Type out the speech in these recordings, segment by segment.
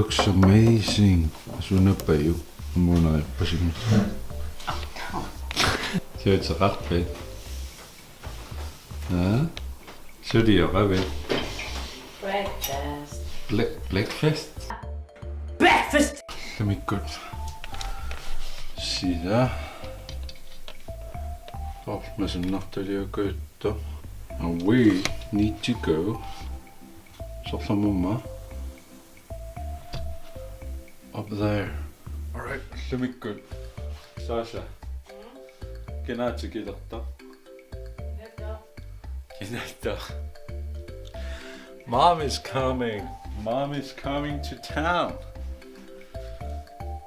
looks amazing. Sunapaju. Mona pasim. It's a rat bed. Huh? So do you have it? Breakfast. Breakfast? Breakfast! Let me good. See that? Oh, there's not really good though. And we need to go. So mama. Up there. Alright, let me good. Sasha. Can I get up though? Mom is coming. Mom is coming to town.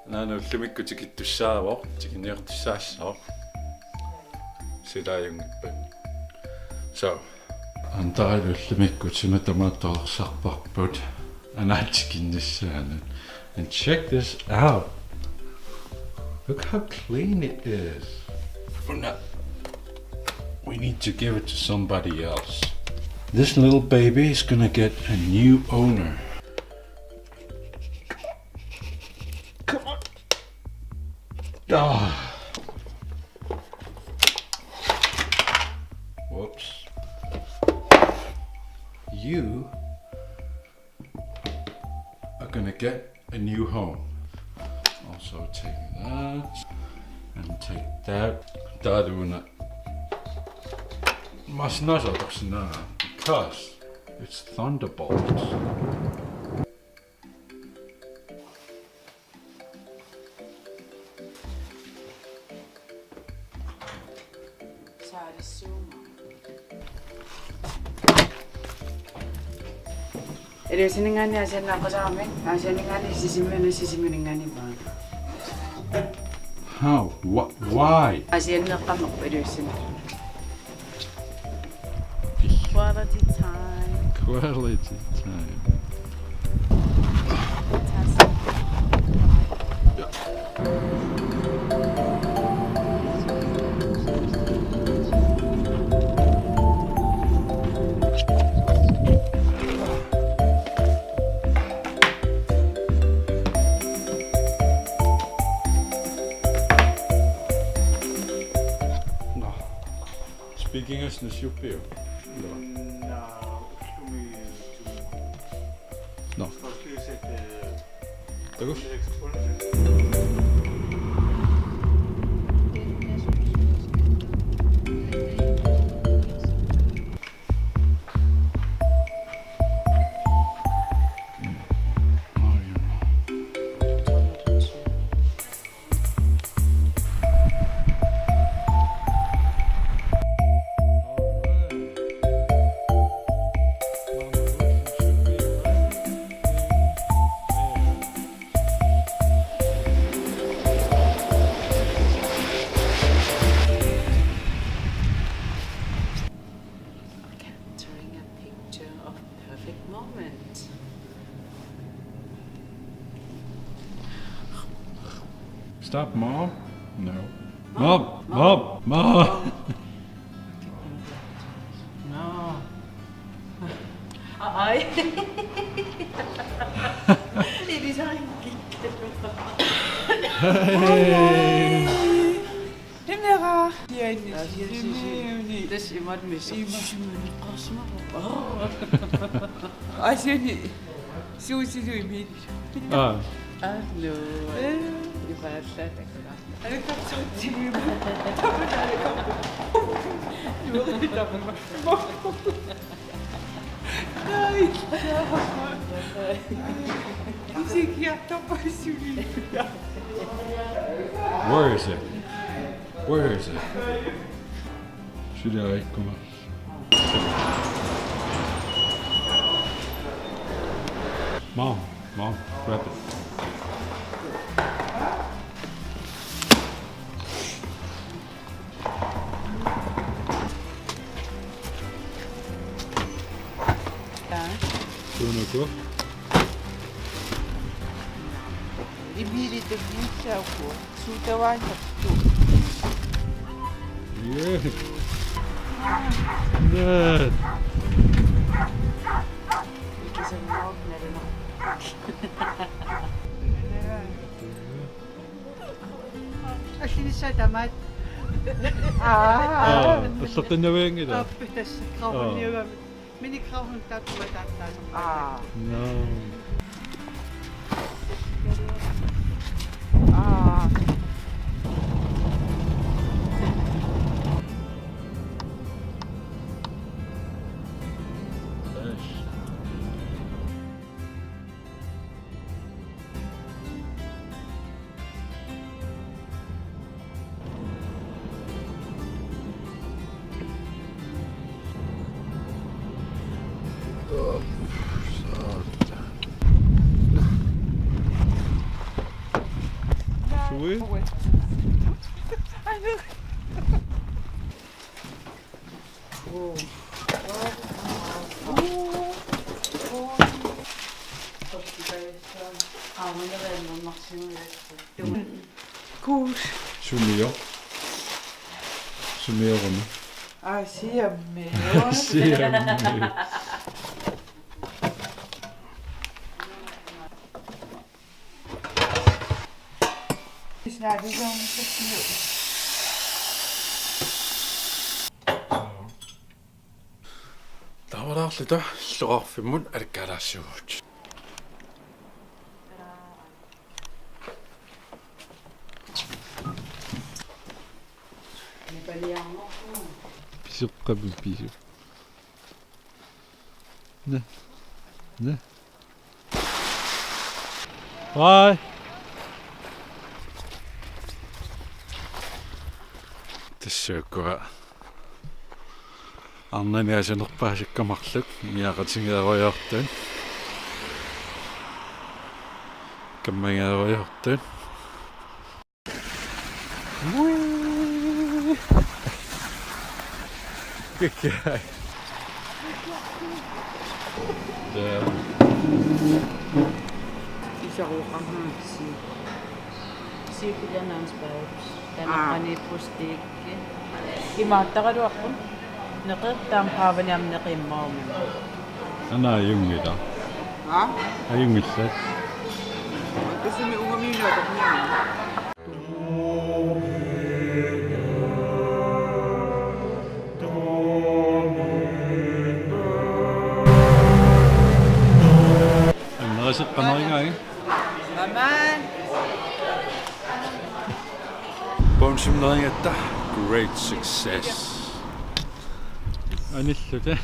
나는 limit to get to shower. To get near to shower. Sitä yung so. Antaa limit to me tomato sarpakpot. And I chicken this and check this out. Look how clean it is. We need to give it to somebody else. This little baby is gonna get a new owner. Come on. Oh. Whoops. You are gonna get a new home. Also take that and take that. Must not because it's thunderbolts. Eresin ngani asen ako sa amin. Asen ngani sisimen ngani ba. How? What? Why? Asen na kamak eresin. Quality time. Quality time. Speaking as the superior. No. Tego? Stop, Mom. No. Mom. Mom. Mom. No. Ay. It is Hey. 힘내가. Dus je moet misschien. 아시니 수시도 이미. Ah. Ah, no. Je gaat zetten. 아니 딱 지금 답을 잘해가. 이거 답을 막. 아이 이 새끼야 떡밥이지. Where is it? Where is it? Should I come on? Mom, grab it. Go. 이미리도 무시하고 수다와 협조. Yeah. Good. Het is een melk met een Аллинissаатамаат ассертиннавиангила аппи тассаккарниугами миникраарнун тааттума тааттаасерпаа no شوي Kuus. شوميو شوميو غني Asiamme. سيامي Snakker vi om det? тавараарлута иллуарфиммут алаккалаассугут писеққабу пису не не бай тассааккуа арнаниасанерпаасиккамарлук иақатингееруйортун каммагееруйортун Кекай. Да. Isaruqarnaatsi. Siikilananspaavus. Tanaqanippustikki. Imaattaqaluarpun. Neqeertaam qaavaniamneqimmaumi. Ana ayungila. Ha? Ayungillat. Tusumi ungamiinuatorniami. Annarisеққанерингаи. Maman. Bonsimneringatta. Great success. Anillute.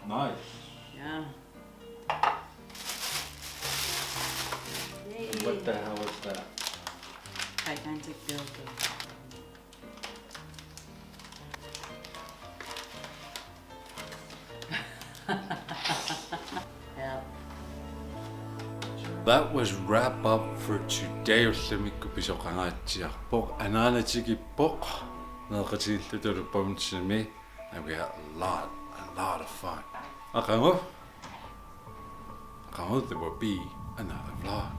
Nice. Yeah. What the hell is that? Gigantic dildo. Help. That was wrap up for today. Ullimikku pisoqangaatiarpoq anaanatigippoq neeqatiillutulu pamtsimi, and we had a lot of fun. Aqangu there will be another vlog.